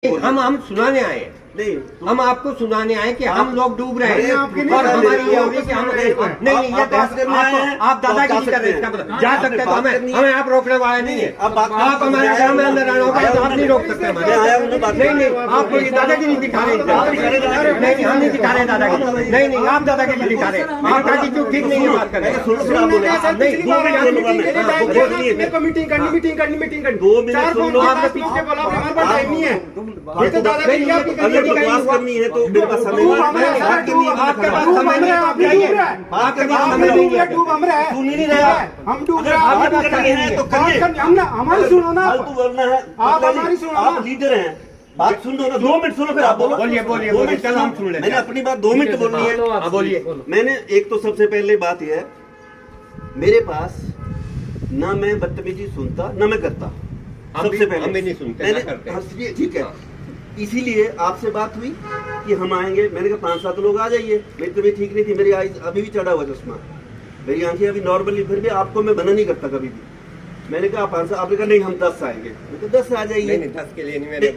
हम सुनाने आए हैं। नहीं, हम आपको सुनाने आए कि हम लोग डूब रहे हैं और हमारी ये होगी कि हम नहीं ये तो आप दादागिरी कर रहे हैं। इसका मतलब जा सकते तो हमें आप रोकने वाले नहीं है। आप हमारे घर में अंदर आना होगा तो आप नहीं रोक सकते हमारे। नहीं आप कोई दादागिरी दिखा रहे हैं। नहीं हम नहीं दिखा रहे दादागिरी। नहीं आप दादागिरी दिखा रहे हैं। आपका चूक ठीक नहीं है बात करने। मीटिंग करनी 2 मिनट सुन लो। आपने पीछे बोला हमारे पास टाइम नहीं है। ये तो दादागिरी आपकी बकवास करनी है तो मेरे पास समय नहीं। आपके पास समय नहीं, आप जाइए। आपके पास समय नहीं है। सुन ही नहीं रहे हम डूब रहे आप करनी है तो करिए। हमारी सुनो ना, फालतू बोलना है। आप हमारी सुनो ना। आप लीडर हैं, बात सुन दो ना। 2 मिनट सुनो फिर आप बोलो। बोलिए चल हम सुन लेते हैं। मैंने अपनी बात 2 मिनट बोलनी है। बोलिए। मैंने एक तो सबसे पहले बात यह है, मेरे पास ना मैं बदतमीजी सुनता ना मैं करता। सबसे पहले हम भी नहीं सुनते मैंने ना करते। ठीक है, इसीलिए आपसे बात हुई कि हम आएंगे। मैंने कहा 5-7 लोग आ जाइए। मेरी तबीयत ठीक नहीं थी, मेरी आईज अभी भी चढ़ा हुआ चश्मा, मेरी आंखें अभी नॉर्मली, फिर भी आपको मैं मना नहीं करता कभी भी। मैंने कहा 5, आपने कहा नहीं हम 10 आएंगे। मैं कहा 10 आ जाइए। नहीं 10 के लिए नहीं मैंने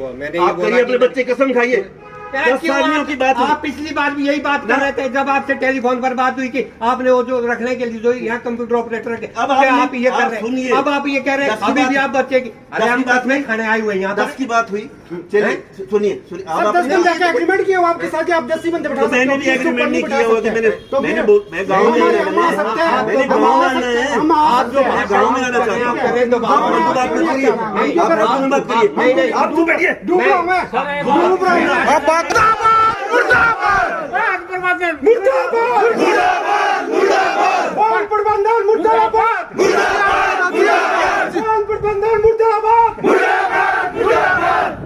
आप करिए, अपने बच्चे कसम खाइए। 10 आदमियों की बात। आप पिछली बार भी यही बात कर रहे थे जब आपसे टेलीफोन पर बात हुई कि आपने वो जो रखने के लिए जो यहाँ कंप्यूटर ऑपरेटर के अब आप ये कर रहे हैं। अब आप ये कह रहे हैं अभी भी आप बच्चे की, अरे हम बात में खाने आए हुए यहाँ 10 की बात हुई। चलिए सुनिए आप 10 दिन जाके एग्रीमेंट किया आपके साथ कि आप 10 ही बंदे बैठा सकते हो। मैंने भी एग्रीमेंट नहीं किया हुआ कि मैं गाँव में आना है। आप जो गाँव में आना चाहता हूँ। करें तो बात मत करिए, आप मत करिए। नहीं आप तो बैठिए। डूब रहा हूँ मैं, डूब रहा हूँ। बाल प्रबंधन मुर्दाबाद, बाल प्रबंधन मुर्दाबाद।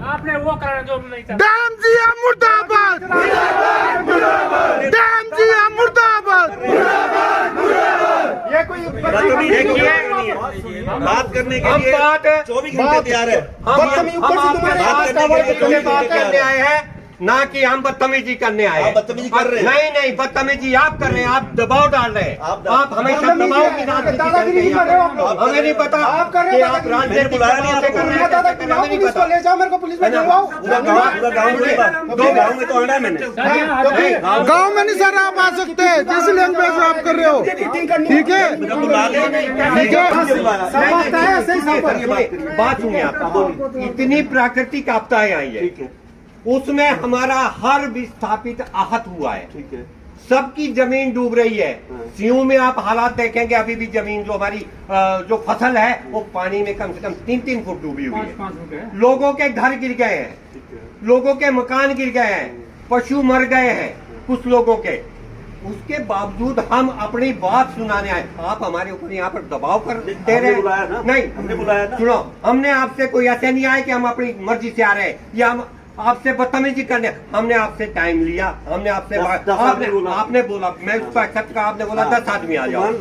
आपने वो करा जो नहीं था। डैम जिया मुर्दाबाद, डैम जिया मुर्दाबाद। ये कोई बात करने के लिए 24 घंटे तैयार है। हम आपके बात करने आए हैं ना कि हम बदतमीजी करने आए हैं। बदतमीजी कर रहे हैं। नहीं बदतमीजी आप कर रहे हैं। आप दबाव डाल रहे हैं। आप हमेशा दबाव की राजनीति दादागिरी नहीं कर रहे हो आप लोग। हमें नहीं पता आप कर रहे कि हो आप दादागिरी। राजनीति बुलाया नहीं आपको। कर रहे हैं। पुलिस को ले जाओ, मेरे को पुलिस में दिलवाओ। पूरा गाँव में तो आना है मैंने। गांव में नहीं सर आप आ सकते हैं, जिस लैंग्वेज में आप कर रहे हो। ठीक है बात सुनिए आप। इतनी प्राकृतिक आपदाएं आई है, उसमें हमारा हर विस्थापित आहत हुआ है। ठीक है, सबकी जमीन डूब रही है। सीयू में आप हालात देखेंगे, अभी भी जमीन जो हमारी जो फसल है वो पानी में कम से कम 3-3 फुट डूबी हुई है। लोगों के घर गिर गए हैं, लोगों के मकान गिर गए हैं, पशु मर गए हैं कुछ लोगों के। उसके बावजूद हम अपनी बात सुनाने आए। आप हमारे ऊपर यहाँ पर दबाव कर दे रहे हैं। नहीं हमने बुलाया ना। सुनो, हमने आपसे कोई ऐसे नहीं आए कि हम अपनी मर्जी से आ रहे हैं या हम आपसे बदतमीजी करने। हमने आपसे टाइम लिया, हमने आपसे आपने बोला, मैं उसको एक्सेप्ट करा। आपने बोला 10 आदमी आ जाओ।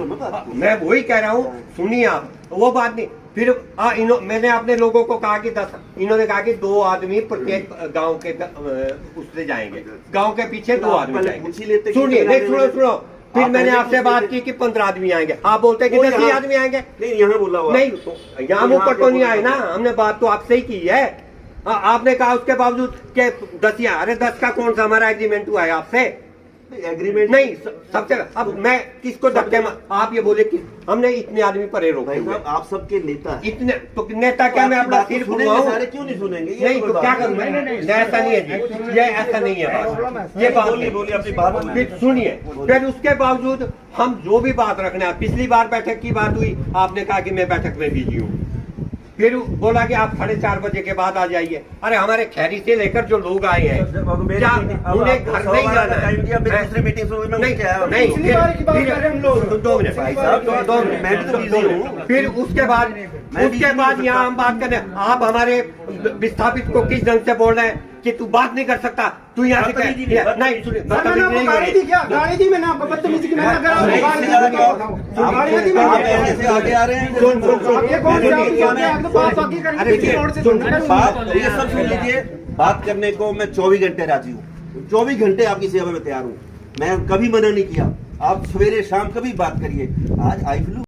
मैं वही कह रहा हूँ, सुनिए आप, वो बात नहीं। फिर मैंने अपने लोगों को कहा कि 10, इन्होंने कहा कि 2 आदमी प्रत्येक गांव के उससे जाएंगे, गांव के पीछे 2 आदमी जाएंगे। सुनिए नहीं, सुनो। फिर मैंने आपसे बात की कि 15 आदमी आएंगे। आप बोलते कि 10 ही आदमी आएंगे। नहीं यहाँ बोला हुआ नहीं, यहाँ मुंह पर तो नहीं आए ना। हमने बात तो आपसे ही की है। आपने कहा उसके बावजूद के 10 अरे 10 का कौन सा हमारा एग्रीमेंट हुआ है आपसे? एग्रीमेंट नहीं सबसे। अब मैं किसको धक्के आप ये बोले कि हमने इतने आदमी परे रोके हुए। आप सबके नेता हैं। इतने तो नेता क्या मैं अपना सिर फुलवाऊं? सारे क्यों नहीं सुनेंगे? नहीं तो क्या करूं? ऐसा नहीं है जी, ये ऐसा नहीं है बात। ये बात बोलिए अपनी बात। फिर सुनिए, फिर उसके बावजूद हम जो भी बात रखने, पिछली बार बैठक की बात हुई, आपने कहा कि मैं बैठक में बिजी हूँ। फिर बोला कि आप 4:30 बजे के बाद आ जाइए। अरे हमारे खैरी से लेकर जो लोग आए हैं, क्या उन्हें घर नहीं जाना है? दूसरी मीटिंग नहीं, फिर 2 मिनट, मैं भी तो बिजी हूँ। फिर उसके बाद यहाँ हम बात करें। आप हमारे विस्थापित को किस ढंग से बोल रहे हैं कि तू बात नहीं कर सकता, तू यहाँ से नहीं सुनिए। गाड़ी दी मैंने आपको, बदतमीजी की मैंने आगे आ रहे हैं। ये सब सुन लीजिए। बात करने को मैं 24 घंटे राजी हूँ। 24 घंटे आपकी सेवा में तैयार हूँ। मैं कभी मना नहीं किया। आप सवेरे शाम कभी बात करिए। आज आई फ्लू